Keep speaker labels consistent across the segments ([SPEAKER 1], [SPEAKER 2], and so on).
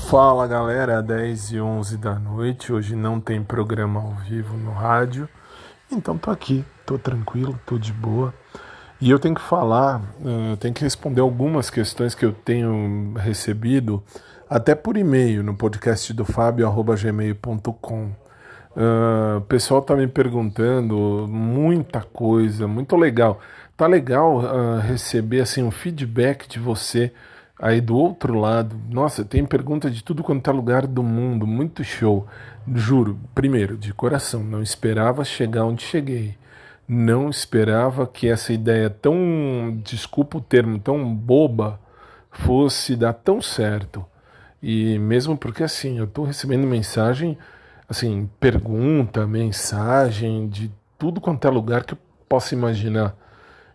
[SPEAKER 1] Fala galera, 10h11 da noite. Hoje não tem programa ao vivo no rádio, então tô aqui, tô tranquilo, tô de boa. E eu tenho que falar, tenho que responder algumas questões que eu tenho recebido, até por e-mail, no podcast do Fabio@gmail.com. O pessoal tá me perguntando muita coisa, muito legal. Tá legal receber assim um feedback de você aí do outro lado. Nossa, tem pergunta de tudo quanto é lugar do mundo, muito show. Juro, primeiro, de coração, não esperava chegar onde cheguei. Não esperava que essa ideia tão, desculpa o termo, tão boba, fosse dar tão certo. E mesmo porque assim, eu tô recebendo mensagem, assim, pergunta, mensagem de tudo quanto é lugar que eu possa imaginar.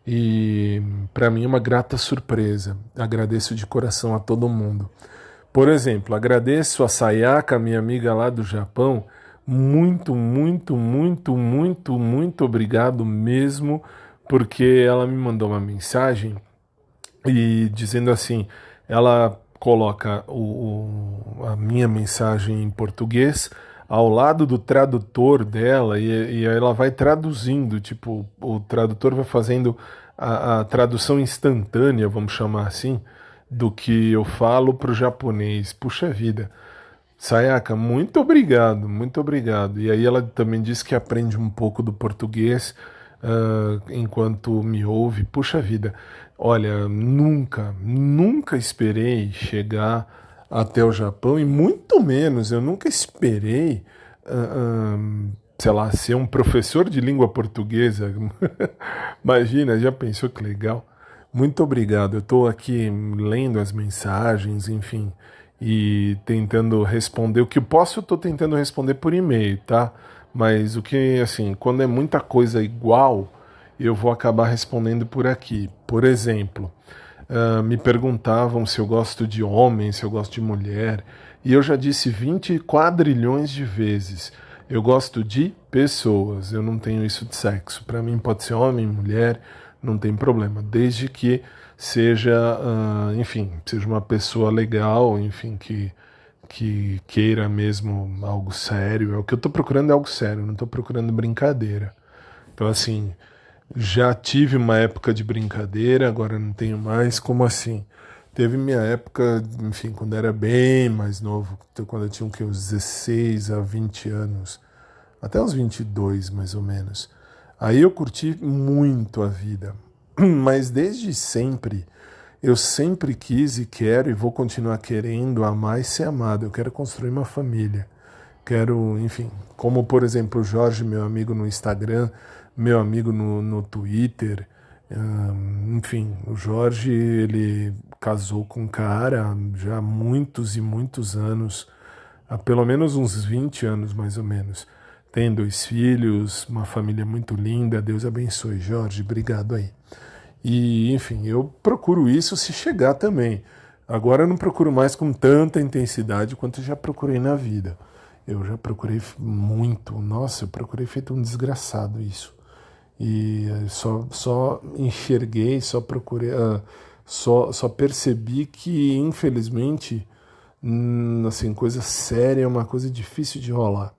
[SPEAKER 1] E para mim é uma grata surpresa. Agradeço de coração a todo mundo. Por exemplo, agradeço a Sayaka, minha amiga lá do Japão. Muito, muito, muito, muito, muito obrigado mesmo, porque ela me mandou uma mensagem e dizendo assim, ela coloca a minha mensagem em português ao lado do tradutor dela e aí ela vai traduzindo, tipo, o tradutor vai fazendo a tradução instantânea, vamos chamar assim, do que eu falo para o japonês. Puxa vida. Sayaka, muito obrigado, muito obrigado. E aí ela também disse que aprende um pouco do português enquanto me ouve. Puxa vida, olha, nunca esperei chegar até o Japão e muito menos, eu nunca esperei, sei lá, ser um professor de língua portuguesa. Imagina, já pensou que legal? Muito obrigado. Eu estou aqui lendo as mensagens, enfim, e tentando responder. O que eu posso, eu estou tentando responder por e-mail, tá? Mas o que, assim, quando é muita coisa igual, eu vou acabar respondendo por aqui. Por exemplo, me perguntavam se eu gosto de homem, se eu gosto de mulher, e eu já disse 20 quadrilhões de vezes. Eu gosto de pessoas, eu não tenho isso de sexo. Para mim pode ser homem, mulher, não tem problema, desde que seja, enfim, seja uma pessoa legal, enfim, que queira mesmo algo sério. É o que eu tô procurando é algo sério, não tô procurando brincadeira. Então, assim, já tive uma época de brincadeira, agora não tenho mais. Como assim? Teve minha época, enfim, quando era bem mais novo, quando eu tinha o quê, uns 16 a 20 anos, até uns 22 mais ou menos. Aí eu curti muito a vida, mas desde sempre, eu sempre quis e quero e vou continuar querendo amar e ser amado. Eu quero construir uma família. Quero, enfim, como por exemplo o Jorge, meu amigo no Instagram, meu amigo no Twitter. Enfim, o Jorge, ele casou com um cara já há muitos e muitos anos, há pelo menos uns 20 anos mais ou menos. Tem 2 filhos, uma família muito linda. Deus abençoe, Jorge, obrigado aí. E, enfim, eu procuro isso se chegar também. Agora eu não procuro mais com tanta intensidade quanto eu já procurei na vida. Eu já procurei muito, nossa, eu procurei feito um desgraçado isso. E só enxerguei, só procurei, só percebi que, infelizmente, assim, coisa séria é uma coisa difícil de rolar.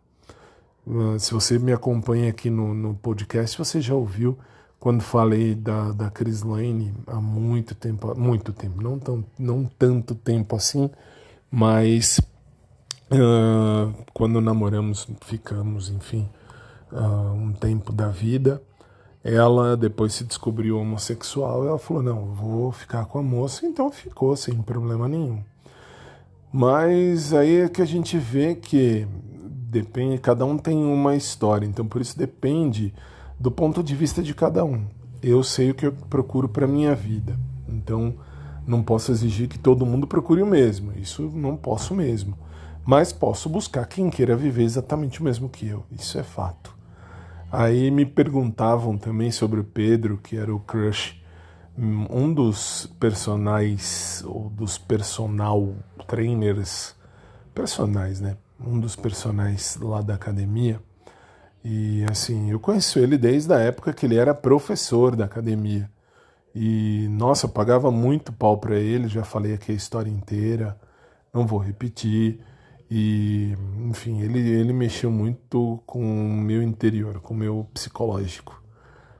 [SPEAKER 1] Se você me acompanha aqui no podcast, você já ouviu quando falei da Chris Lane há muito tempo, não tanto tempo assim, mas quando namoramos, ficamos, enfim, um tempo da vida. Ela depois se descobriu homossexual e ela falou, não, vou ficar com a moça, então ficou sem problema nenhum. Mas aí é que a gente vê que depende, cada um tem uma história, então por isso depende do ponto de vista de cada um. Eu sei o que eu procuro para minha vida, então não posso exigir que todo mundo procure o mesmo, isso não posso mesmo. Mas posso buscar quem queira viver exatamente o mesmo que eu, isso é fato. Aí me perguntavam também sobre o Pedro, que era o crush, um dos personagens, ou dos personal trainers, personagens, né? Um dos personagens lá da academia. E assim, eu conheço ele desde a época que ele era professor da academia. E, nossa, eu pagava muito pau pra ele, já falei aqui a história inteira. não vou repetir. E, enfim, ele mexeu muito com o meu interior, com o meu psicológico.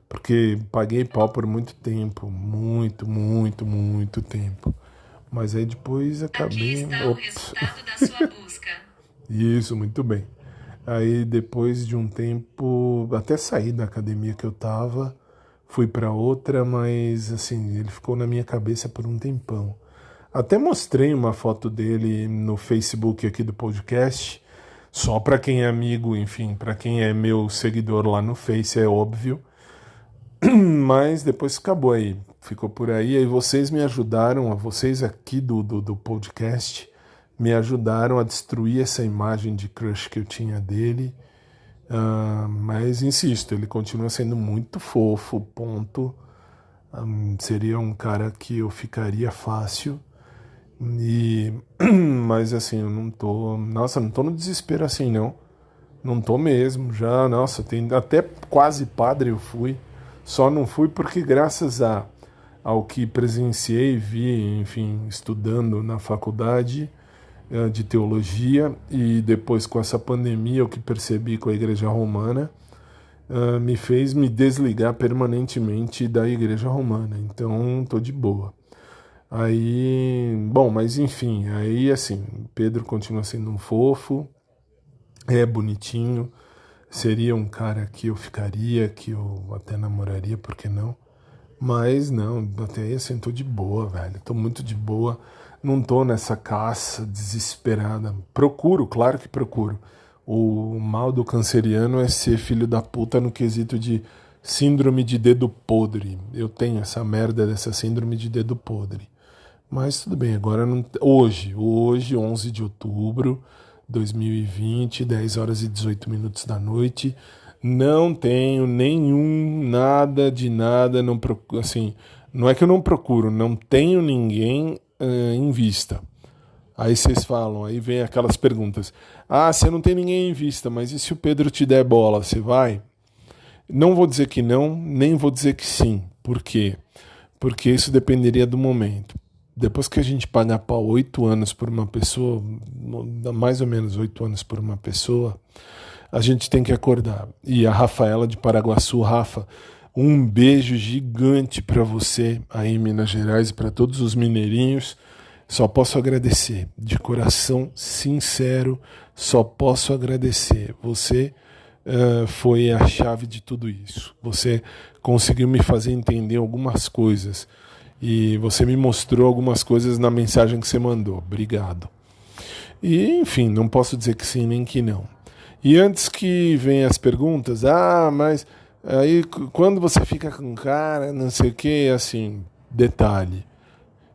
[SPEAKER 1] Porque paguei pau por muito tempo, muito tempo. Mas aí depois
[SPEAKER 2] Aqui
[SPEAKER 1] acabei.
[SPEAKER 2] está o resultado da sua busca.
[SPEAKER 1] Isso, muito bem. Aí depois de um tempo, até saí da academia que eu tava, fui para outra, mas assim, ele ficou na minha cabeça por um tempão. Até mostrei uma foto dele no Facebook aqui do podcast, só para quem é amigo, enfim, para quem é meu seguidor lá no Face, é óbvio. Mas depois acabou aí, ficou por aí. Aí vocês me ajudaram, vocês aqui do podcast, me ajudaram a destruir essa imagem de crush que eu tinha dele. Mas insisto, ele continua sendo muito fofo, ponto. Seria um cara que eu ficaria fácil. E, mas assim, eu não tô. Nossa, não tô no desespero assim, não. Não tô mesmo, já, nossa, tem até quase padre eu fui. Só não fui porque ao que presenciei, vi, enfim, estudando na faculdade de teologia e depois com essa pandemia, o que percebi com a Igreja Romana, me fez me desligar permanentemente da Igreja Romana. Então, tô de boa. Aí, bom, mas enfim, aí assim, Pedro continua sendo um fofo, é bonitinho, seria um cara que eu ficaria, que eu até namoraria, por que não? Mas não, até aí assim, tô de boa, velho, tô muito de boa, não tô nessa caça desesperada. Procuro, claro que procuro. O mal do canceriano é ser filho da puta no quesito de síndrome de dedo podre. Eu tenho essa merda dessa síndrome de dedo podre. Mas tudo bem, agora não. Hoje, 11 de outubro de 2020, 10 horas e 18 minutos da noite, não tenho nada de nada, não procuro, assim, não é que eu não procuro, não tenho ninguém em vista. Aí vocês falam, aí vem aquelas perguntas. Ah, você não tem ninguém em vista, mas e se o Pedro te der bola, você vai? Não vou dizer que não, nem vou dizer que sim. Por quê? Porque isso dependeria do momento. Depois que a gente pagar pau 8 anos por uma pessoa, mais ou menos 8 anos por uma pessoa, a gente tem que acordar. E a Rafaela de Paraguaçu, Rafa, um beijo gigante para você aí em Minas Gerais e para todos os mineirinhos. Só posso agradecer, de coração sincero, só posso agradecer. Você foi a chave de tudo isso. Você conseguiu me fazer entender algumas coisas. E você me mostrou algumas coisas na mensagem que você mandou. Obrigado. E, enfim, não posso dizer que sim nem que não. E antes que venham as perguntas, mas aí quando você fica com cara, não sei o que, assim, detalhe.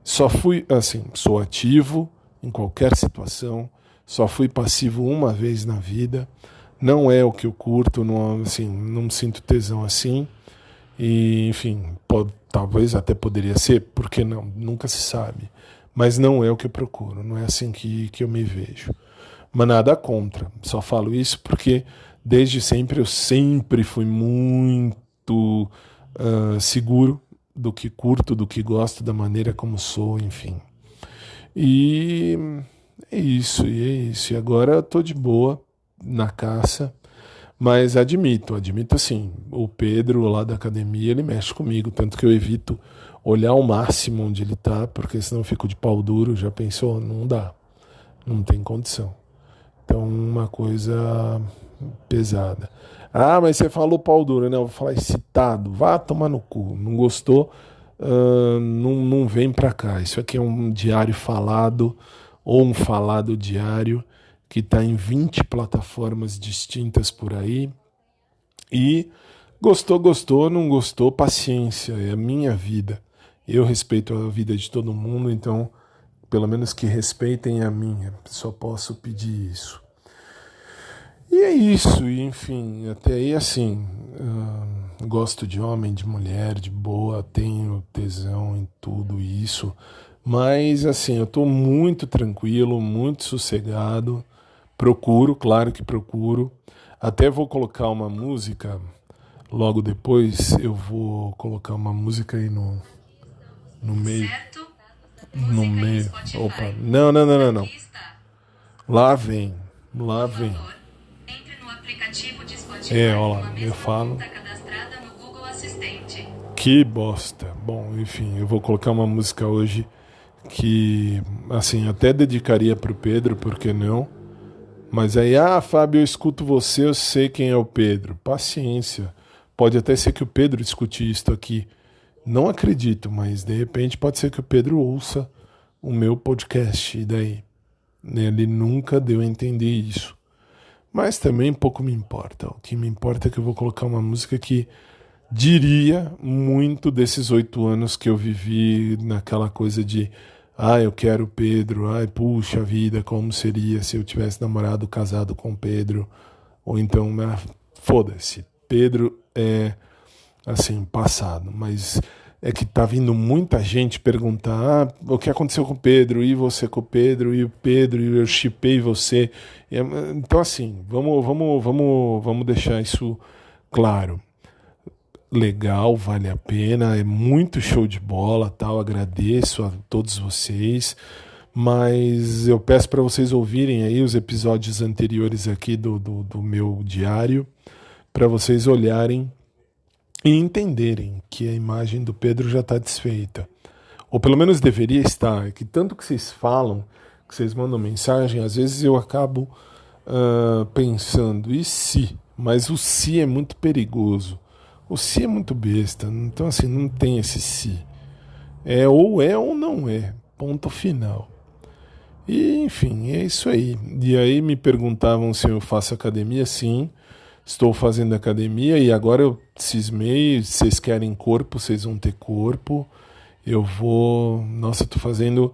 [SPEAKER 1] Só fui, assim, sou ativo em qualquer situação, só fui passivo uma vez na vida. Não é o que eu curto, não, assim, não me sinto tesão assim. E, enfim, talvez até poderia ser, por que não? Nunca se sabe. Mas não é o que eu procuro, não é assim que eu me vejo. Mas nada contra, só falo isso porque desde sempre eu sempre fui muito seguro do que curto, do que gosto, da maneira como sou, enfim. E é isso. E agora eu tô de boa na caça. Mas admito assim, o Pedro lá da academia, ele mexe comigo, tanto que eu evito olhar ao máximo onde ele tá, porque senão eu fico de pau duro, já pensou? Não dá, não tem condição. Então, uma coisa pesada. Ah, mas você falou pau duro, né? Eu vou falar excitado, vá tomar no cu, não gostou, não vem pra cá. Isso aqui é um diário falado, ou um falado diário, que está em 20 plataformas distintas por aí. E gostou, não gostou, paciência, é a minha vida. Eu respeito a vida de todo mundo, então pelo menos que respeitem a minha. Só posso pedir isso. E é isso, e enfim, até aí assim, gosto de homem, de mulher, de boa, tenho tesão em tudo isso. Mas assim, eu estou muito tranquilo, muito sossegado. Procuro, claro que procuro. Até vou colocar uma música, logo depois eu vou colocar uma música aí no meio.
[SPEAKER 2] Certo?
[SPEAKER 1] No
[SPEAKER 2] Música em
[SPEAKER 1] meio.
[SPEAKER 2] Spotify.
[SPEAKER 1] Opa, não.
[SPEAKER 2] Aqui
[SPEAKER 1] Lá vem, lá
[SPEAKER 2] Por
[SPEAKER 1] vem.
[SPEAKER 2] favor, entre no aplicativo de Spotify
[SPEAKER 1] Ó
[SPEAKER 2] com
[SPEAKER 1] lá,
[SPEAKER 2] a
[SPEAKER 1] eu
[SPEAKER 2] mesma
[SPEAKER 1] falo.
[SPEAKER 2] conta cadastrada no Google Assistente.
[SPEAKER 1] Que bosta. Bom, enfim, eu vou colocar uma música hoje que, assim, até dedicaria pro Pedro, por que não? Mas aí, Fábio, eu escuto você, eu sei quem é o Pedro. Paciência. Pode até ser que o Pedro escute isto aqui. Não acredito, mas de repente pode ser que o Pedro ouça o meu podcast. E daí? Ele nunca deu a entender isso. Mas também pouco me importa. O que me importa é que eu vou colocar uma música que diria muito desses 8 anos que eu vivi naquela coisa de eu quero o Pedro, puxa vida, como seria se eu tivesse namorado, casado com o Pedro, ou então, foda-se, Pedro é, assim, passado, mas é que tá vindo muita gente perguntar o que aconteceu com o Pedro, e você com o Pedro, e o Pedro, e eu shippei você, então assim, vamos deixar isso claro. Legal, vale a pena, é muito show de bola, tal, agradeço a todos vocês, mas eu peço para vocês ouvirem aí os episódios anteriores aqui do meu diário, para vocês olharem e entenderem que a imagem do Pedro já está desfeita, ou pelo menos deveria estar, é que tanto que vocês falam, que vocês mandam mensagem, às vezes eu acabo pensando, e se? Mas o se é muito perigoso. O se é muito besta, então assim, não tem esse se. É ou não é, ponto final. E enfim, é isso aí. E aí me perguntavam se eu faço academia, sim, estou fazendo academia e agora eu cismei, vocês querem corpo, vocês vão ter corpo. Eu vou, nossa, estou fazendo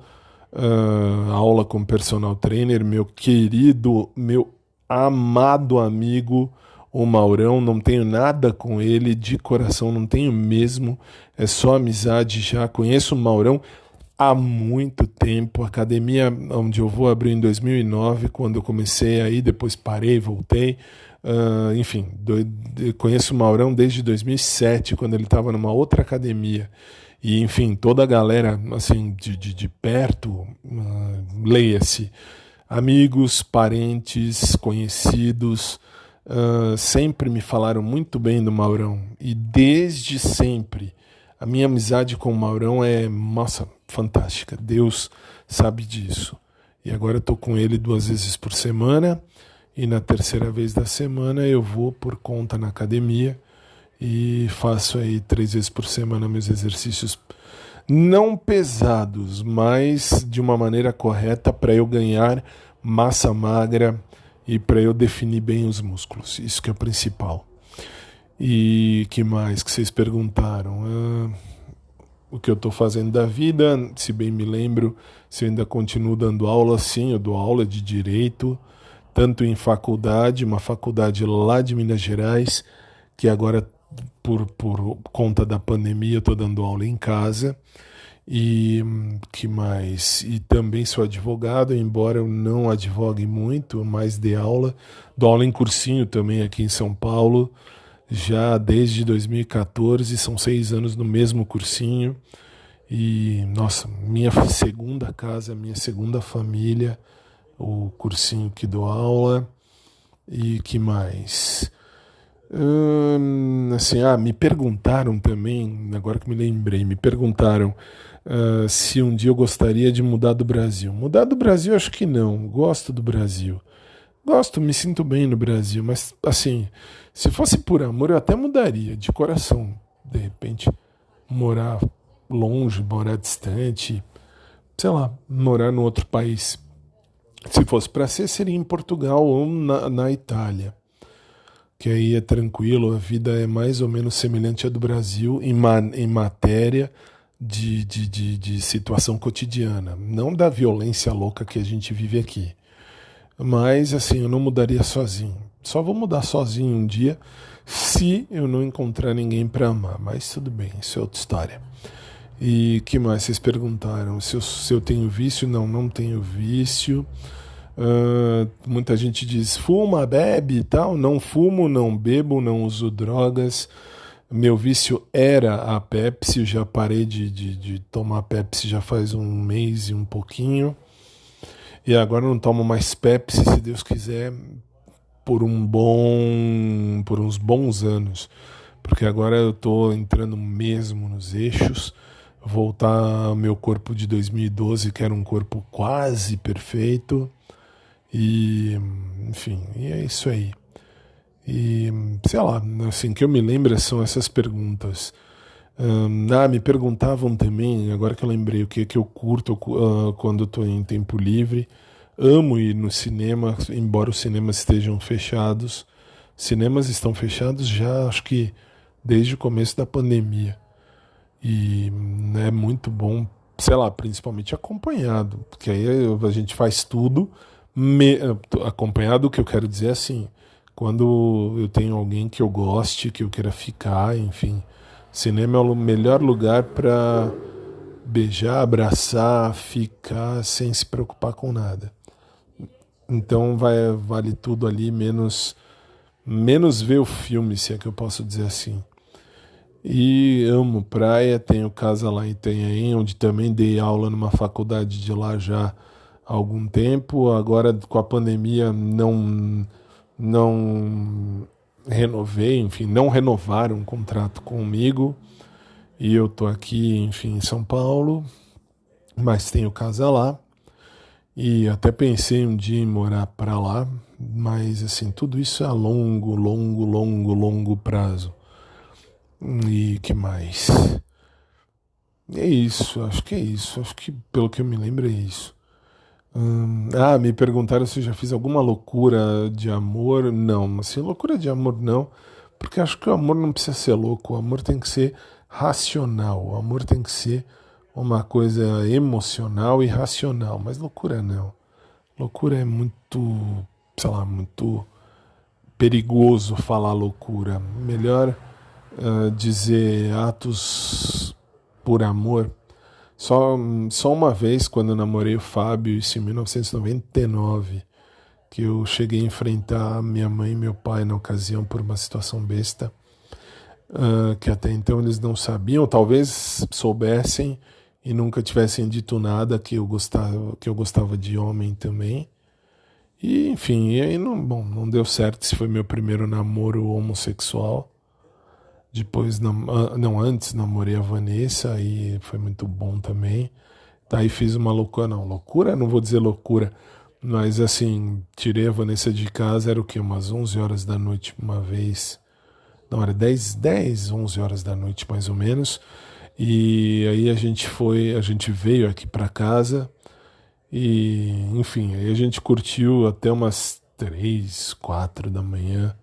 [SPEAKER 1] aula com personal trainer, meu querido, meu amado amigo, o Maurão, não tenho nada com ele, de coração, não tenho mesmo, é só amizade já, conheço o Maurão há muito tempo, a academia onde eu vou abriu em 2009, quando eu comecei aí, depois parei, voltei, enfim, conheço o Maurão desde 2007, quando ele estava numa outra academia, e enfim, toda a galera, assim, de perto, leia-se, amigos, parentes, conhecidos, sempre me falaram muito bem do Maurão. E desde sempre, a minha amizade com o Maurão é, nossa, fantástica. Deus sabe disso. E agora eu tô com ele 2 vezes por semana. E na terceira vez da semana eu vou por conta na academia e faço aí 3 vezes por semana meus exercícios não pesados, mas de uma maneira correta para eu ganhar massa magra e para eu definir bem os músculos. Isso que é o principal. E que mais que vocês perguntaram? O que eu estou fazendo da vida, se bem me lembro, se eu ainda continuo dando aula, sim, eu dou aula de direito, tanto em faculdade, uma faculdade lá de Minas Gerais, que agora, por conta da pandemia, eu estou dando aula em casa. E que mais? E também sou advogado, embora eu não advogue muito, mas dou aula em cursinho também aqui em São Paulo, já desde 2014, são 6 anos no mesmo cursinho. E, nossa, minha segunda casa, minha segunda família, o cursinho que dou aula. E que mais? Assim, me perguntaram também, agora que me lembrei, me perguntaram se um dia eu gostaria de mudar do Brasil. Mudar do Brasil, acho que não. Gosto do Brasil. Gosto, me sinto bem no Brasil, mas assim, se fosse por amor, eu até mudaria, de coração. De repente, morar longe, morar distante, sei lá, morar no outro país. Se fosse para ser, seria em Portugal ou na Itália. Que aí é tranquilo, a vida é mais ou menos semelhante à do Brasil em matéria de situação cotidiana. Não da violência louca que a gente vive aqui. Mas, assim, eu não mudaria sozinho. Só vou mudar sozinho um dia se eu não encontrar ninguém para amar. Mas tudo bem, isso é outra história. E que mais vocês perguntaram? Se eu tenho vício? Não, não tenho vício. Muita gente diz fuma, bebe e tal. Não fumo, não bebo, não uso drogas. Meu vício era a Pepsi. Eu já parei de tomar Pepsi já faz um mês e um pouquinho. E agora eu não tomo mais Pepsi, se Deus quiser, por uns bons anos. Porque agora eu tô entrando mesmo nos eixos, voltar ao meu corpo de 2012, que era um corpo quase perfeito. E, enfim, e é isso aí. E, sei lá, assim, que eu me lembro são essas perguntas. Me perguntavam também, agora que eu lembrei o que é que eu curto quando estou em tempo livre. Amo ir no cinema, embora os cinemas estejam fechados. Cinemas estão fechados já, acho que desde o começo da pandemia. E é muito bom, sei lá, principalmente acompanhado, porque aí a gente faz tudo acompanhado. O que eu quero dizer é assim, quando eu tenho alguém que eu goste, que eu queira ficar, enfim. Cinema é o melhor lugar para beijar, abraçar, ficar sem se preocupar com nada. Então vale tudo ali, menos ver o filme, se é que eu posso dizer assim. E amo praia, tenho casa lá em Itanhaém, onde também dei aula numa faculdade de lá já há algum tempo. Agora com a pandemia não renovei, enfim, não renovaram o contrato comigo. E eu tô aqui, enfim, em São Paulo, mas tenho casa lá. E até pensei um dia em morar para lá, mas assim, tudo isso é a longo prazo. E que mais? É isso, acho que é isso. Acho que pelo que eu me lembro é isso. Me perguntaram se eu já fiz alguma loucura de amor. Não, assim, loucura de amor não, porque acho que o amor não precisa ser louco, o amor tem que ser racional, o amor tem que ser uma coisa emocional e racional, mas loucura não. Loucura é muito, sei lá, muito perigoso falar loucura. Melhor dizer atos por amor. Só uma vez, quando eu namorei o Fábio, isso em 1999, que eu cheguei a enfrentar minha mãe e meu pai na ocasião por uma situação besta, que até então eles não sabiam, talvez soubessem e nunca tivessem dito nada, que eu gostava de homem também. E enfim, e aí não deu certo. Esse foi meu primeiro namoro homossexual. Depois, antes namorei a Vanessa e foi muito bom também. Daí fiz uma loucura, não vou dizer loucura, mas assim, tirei a Vanessa de casa, era o quê? Umas 11 horas da noite uma vez. Não, era 11 horas da noite mais ou menos. E aí a gente veio aqui para casa e, enfim, aí a gente curtiu até umas 3, 4 da manhã.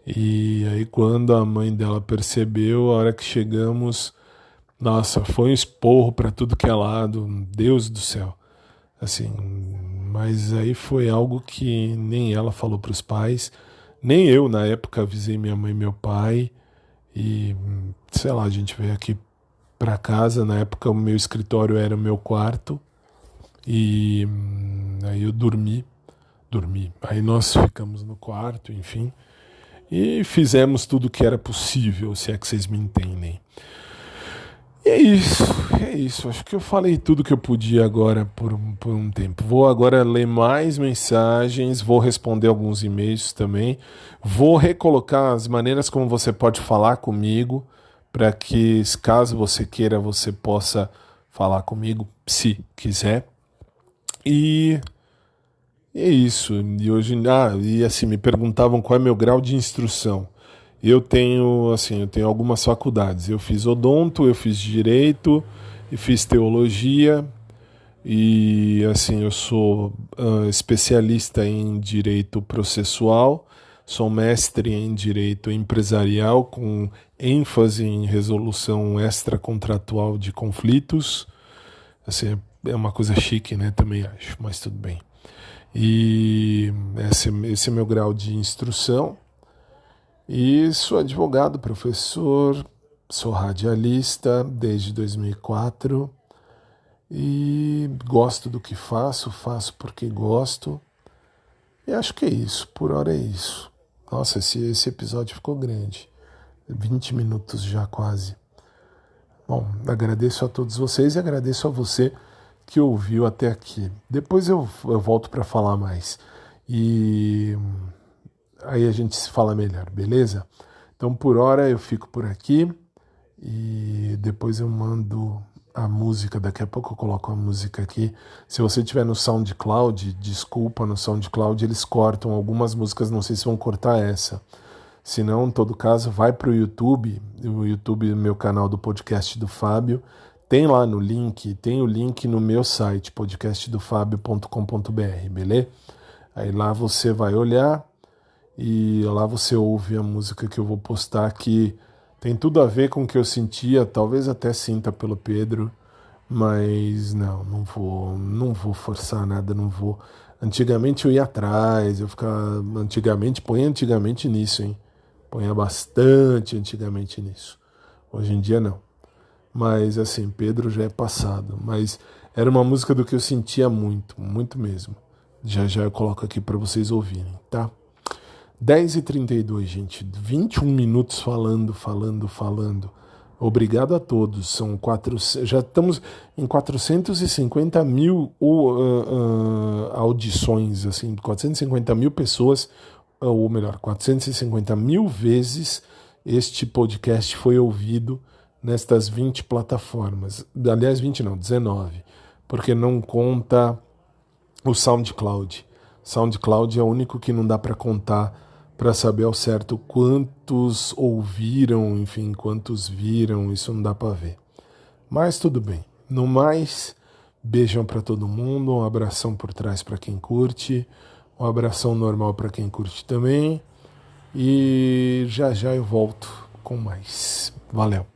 [SPEAKER 1] E aí quando a mãe dela percebeu, a hora que chegamos, nossa, foi um esporro para tudo que é lado, Deus do céu. Assim, mas aí foi algo que nem ela falou para os pais, nem eu na época avisei minha mãe e meu pai. E sei lá, a gente veio aqui para casa, na época o meu escritório era o meu quarto e aí eu dormi. Aí nós ficamos no quarto, enfim. E fizemos tudo o que era possível, se é que vocês me entendem. E é isso. Acho que eu falei tudo que eu podia agora por um tempo. Vou agora ler mais mensagens, vou responder alguns e-mails também. Vou recolocar as maneiras como você pode falar comigo, para que, caso você queira, você possa falar comigo, se quiser. E é isso. E hoje, e assim, me perguntavam qual é meu grau de instrução. Eu tenho algumas faculdades. Eu fiz odonto, eu fiz direito, e fiz teologia. E assim, eu sou especialista em direito processual, sou mestre em direito empresarial com ênfase em resolução extracontratual de conflitos. Assim, é uma coisa chique, né? Também acho, mas tudo bem. E esse é meu grau de instrução. E sou advogado, professor, sou radialista desde 2004 e gosto do que faço porque gosto. E acho que é isso, por hora é isso. Nossa, esse episódio ficou grande, 20 minutos já quase. Bom, agradeço a todos vocês e agradeço a você que ouviu até aqui. Depois eu volto para falar mais. E aí a gente se fala melhor, beleza? Então, por hora, eu fico por aqui e depois eu mando a música. Daqui a pouco eu coloco a música aqui. Se você tiver no SoundCloud, desculpa, no SoundCloud eles cortam algumas músicas, não sei se vão cortar essa. Se não, em todo caso, vai para o YouTube, meu canal do podcast do Fábio. Tem lá no link, tem o link no meu site, podcastdofabio.com.br, beleza? Aí lá você vai olhar e lá você ouve a música que eu vou postar, que tem tudo a ver com o que eu sentia, talvez até sinta pelo Pedro, mas não vou forçar nada, não vou. Antigamente eu ia atrás, põe antigamente nisso, hein? Põe bastante antigamente nisso. Hoje em dia não. Mas assim, Pedro já é passado, mas era uma música do que eu sentia muito, muito mesmo. Já eu coloco aqui para vocês ouvirem, tá? 10h32, gente. 21 minutos falando. Obrigado a todos. Já estamos em 450 mil audições, assim, 450 mil pessoas, ou melhor, 450 mil vezes este podcast foi ouvido nestas 20 plataformas. Aliás, 20 não, 19, porque não conta o SoundCloud. SoundCloud é o único que não dá para contar, para saber ao certo quantos ouviram, enfim, quantos viram, isso não dá para ver. Mas tudo bem. No mais, beijão para todo mundo, um abração por trás para quem curte, um abração normal para quem curte também, e já eu volto com mais. Valeu.